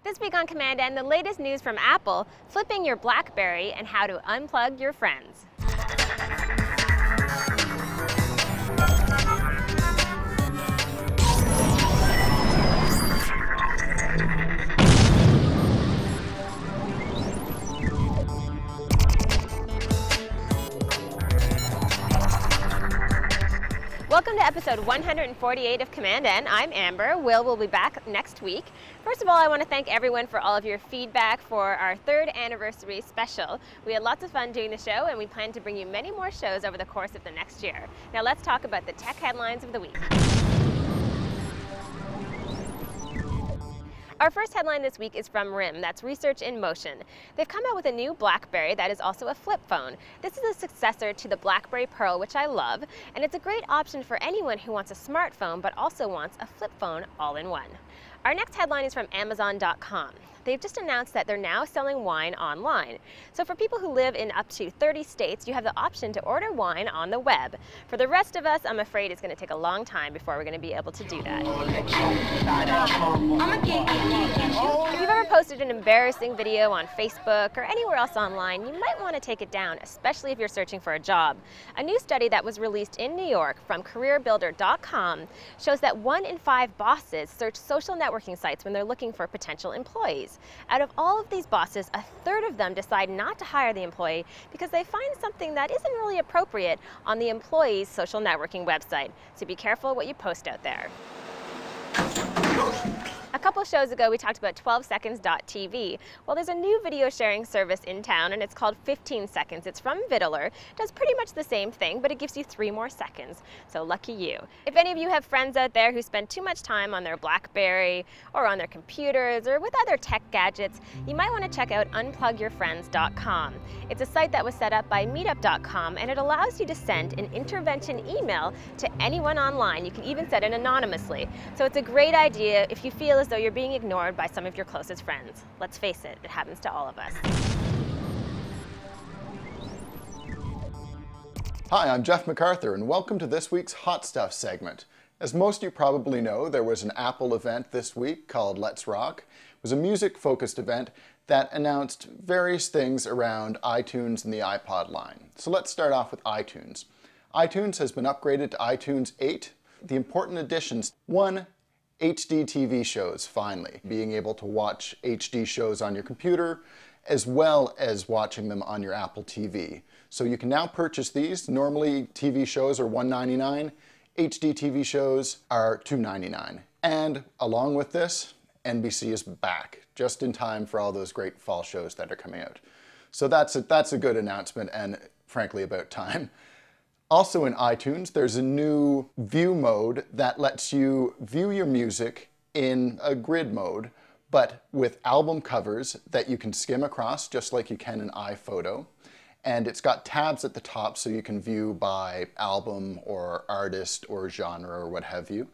This week on commandN, the latest news from Apple, flipping your Blackberry, and how to unplug your friends. Welcome to episode 148 of commandN. I'm Amber. Will be back next week. First of all, I want to thank everyone for all of your feedback for our 3rd anniversary special. We had lots of fun doing the show, and we plan to bring you many more shows over the course of the next year. Now let's talk about the tech headlines of the week. Our first headline this week is from RIM, that's Research in Motion. They've come out with a new Blackberry that is also a flip phone. This is a successor to the Blackberry Pearl, which I love, and it's a great option for anyone who wants a smartphone but also wants a flip phone all in one. Our next headline is from Amazon.com. They've just announced that they're now selling wine online. So for people who live in up to 30 states, you have the option to order wine on the web. For the rest of us, I'm afraid it's going to take a long time before we're going to be able to do that. If you've ever posted an embarrassing video on Facebook or anywhere else online, you might want to take it down, especially if you're searching for a job. A new study that was released in New York from CareerBuilder.com shows that 1 in 5 bosses search social networking sites when they're looking for potential employees. Out of all of these bosses, a third of them decide not to hire the employee because they find something that isn't really appropriate on the employee's social networking website. So be careful what you post out there. A couple shows ago, we talked about 12seconds.tv. Well, there's a new video sharing service in town, and it's called 15 Seconds. It's from Vittler. It does pretty much the same thing, but it gives you 3 more seconds. So lucky you. If any of you have friends out there who spend too much time on their Blackberry or on their computers or with other tech gadgets, you might want to check out unplugyourfriends.com. It's a site that was set up by meetup.com, and it allows you to send an intervention email to anyone online. You can even set it anonymously. So it's a great idea if you feel as though you're being ignored by some of your closest friends. Let's face it, it happens to all of us. Hi, I'm Jeff MacArthur, and welcome to this week's Hot Stuff segment. As most of you probably know, there was an Apple event this week called Let's Rock. It was a music-focused event that announced various things around iTunes and the iPod line. So let's start off with iTunes. iTunes has been upgraded to iTunes 8. The important additions: 1, HD TV shows, finally. Being able to watch HD shows on your computer as well as watching them on your Apple TV. So you can now purchase these. Normally TV shows are $1.99. HD TV shows are $2.99. And along with this, NBC is back, just in time for all those great fall shows that are coming out. So that's a good announcement, and frankly about time. Also in iTunes, there's a new view mode that lets you view your music in a grid mode, but with album covers that you can skim across just like you can in iPhoto. And it's got tabs at the top so you can view by album or artist or genre or what have you.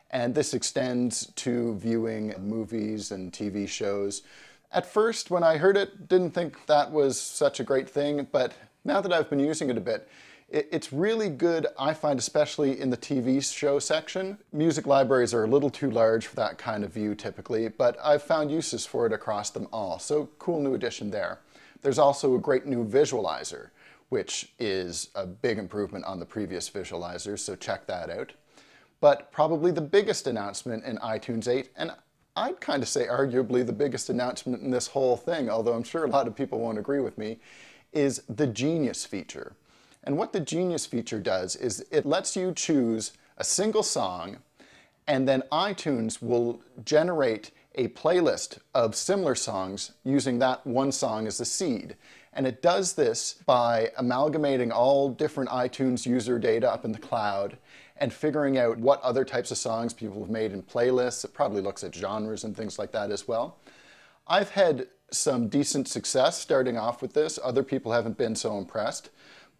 And this extends to viewing movies and TV shows. At first, when I heard it, didn't think that was such a great thing, but now that I've been using it a bit, it's really good, I find, especially in the TV show section. Music libraries are a little too large for that kind of view typically, but I've found uses for it across them all. So cool new addition there. There's also a great new visualizer, which is a big improvement on the previous visualizers, so check that out. But probably the biggest announcement in iTunes 8, and I'd kind of say arguably the biggest announcement in this whole thing, although I'm sure a lot of people won't agree with me, is the Genius feature. And what the Genius feature does is it lets you choose a single song, and then iTunes will generate a playlist of similar songs using that one song as a seed. And it does this by amalgamating all different iTunes user data up in the cloud and figuring out what other types of songs people have made in playlists. It probably looks at genres and things like that as well. I've had some decent success starting off with this. Other people haven't been so impressed.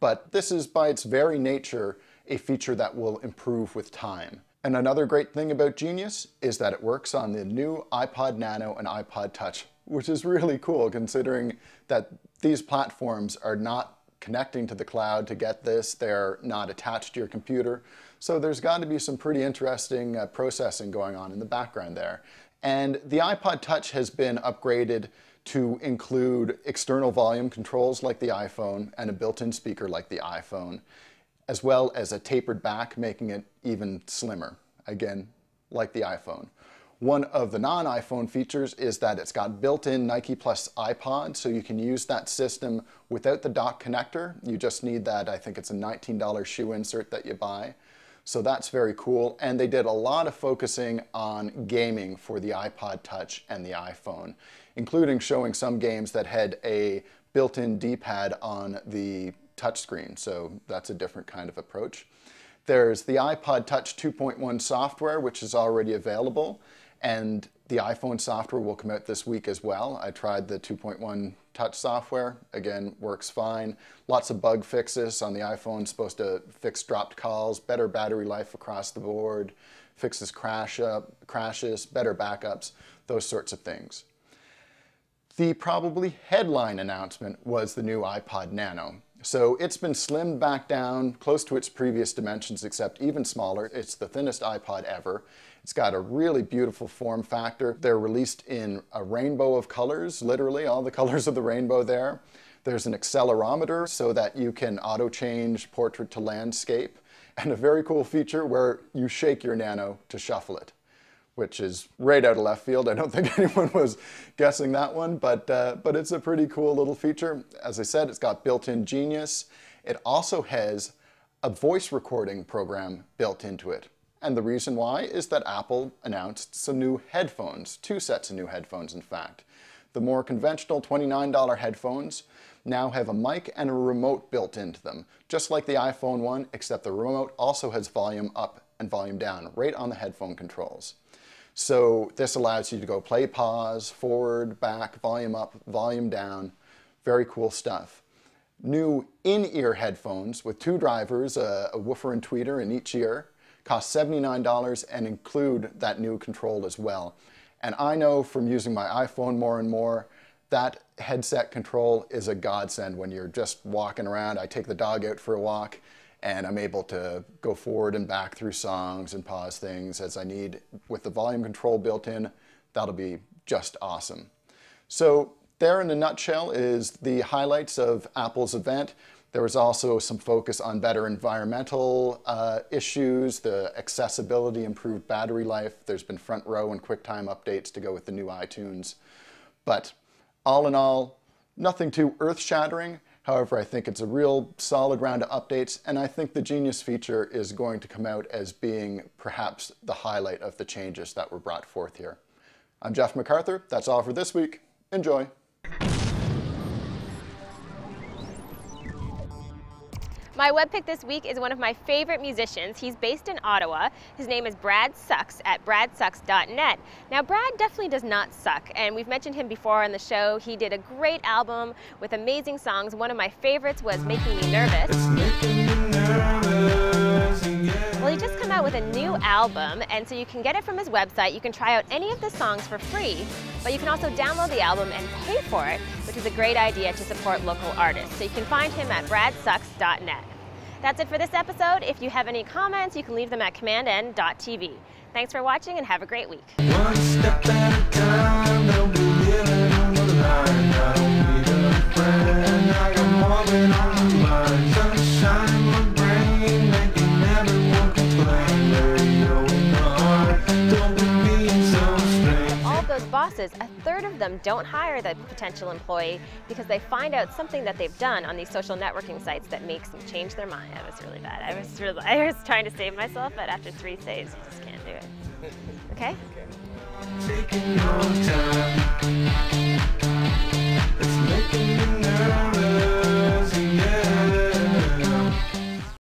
But this is, by its very nature, a feature that will improve with time. And another great thing about Genius is that it works on the new iPod Nano and iPod Touch, which is really cool considering that these platforms are not connecting to the cloud to get this. They're not attached to your computer. So there's got to be some pretty interesting processing going on in the background there. And the iPod Touch has been upgraded to include external volume controls like the iPhone and a built-in speaker like the iPhone, as well as a tapered back, making it even slimmer, again, like the iPhone. One of the non-iPhone features is that it's got built-in Nike Plus iPod, so you can use that system without the dock connector. You just need that, I think it's a $19 shoe insert that you buy. So that's very cool, and they did a lot of focusing on gaming for the iPod Touch and the iPhone, including showing some games that had a built-in D-pad on the touchscreen, so that's a different kind of approach. There's the iPod Touch 2.1 software, which is already available, and the iPhone software will come out this week as well. I tried the 2.1 Touch software. Again, works fine. Lots of bug fixes on the iPhone, supposed to fix dropped calls, better battery life across the board, fixes crashes, better backups, those sorts of things. The probably headline announcement was the new iPod Nano. So it's been slimmed back down close to its previous dimensions, except even smaller. It's the thinnest iPod ever. It's got a really beautiful form factor. They're released in a rainbow of colors, literally all the colors of the rainbow there. There's an accelerometer so that you can auto-change portrait to landscape, and a very cool feature where you shake your Nano to shuffle it, which is right out of left field. I don't think anyone was guessing that one, but it's a pretty cool little feature. As I said, it's got built-in Genius. It also has a voice recording program built into it. And the reason why is that Apple announced some new headphones, 2 sets of new headphones in fact. The more conventional $29 headphones now have a mic and a remote built into them, just like the iPhone one, except the remote also has volume up and volume down right on the headphone controls. So this allows you to go play, pause, forward, back, volume up, volume down. Very cool stuff. New in-ear headphones with 2 drivers, a woofer and tweeter in each ear, cost $79 and include that new control as well. And I know from using my iPhone more and more, that headset control is a godsend when you're just walking around. I take the dog out for a walk and I'm able to go forward and back through songs and pause things as I need. With the volume control built in, that'll be just awesome. So there in a nutshell is the highlights of Apple's event. There was also some focus on better environmental issues, the accessibility, improved battery life. There's been front row and QuickTime updates to go with the new iTunes. But all in all, nothing too earth-shattering. However, I think it's a real solid round of updates, and I think the Genius feature is going to come out as being perhaps the highlight of the changes that were brought forth here. I'm Jeff MacArthur. That's all for this week. Enjoy. My web pick this week is one of my favorite musicians. He's based in Ottawa. His name is Brad Sucks at bradsucks.net. Now, Brad definitely does not suck, and we've mentioned him before on the show. He did a great album with amazing songs. One of my favorites was Making Me Nervous. Well, he just came out with a new album, and so you can get it from his website. You can try out any of the songs for free, but you can also download the album and pay for it, which is a great idea to support local artists. So you can find him at bradsucks.net. That's it for this episode. If you have any comments, you can leave them at commandN.tv. Thanks for watching and have a great week. One step at a time, don't be living on the line. I don't need a friend, I got more than on my mind. Sunshine in my brain, making everyone complain. Radio in the heart, don't be being so strange. All of those bosses, a third of them don't hire the potential employee because they find out something that they've done on these social networking sites that makes them change their mind. That was really bad. I was trying to save myself, but after 3 saves, you just can't do it. Okay? Taking your time.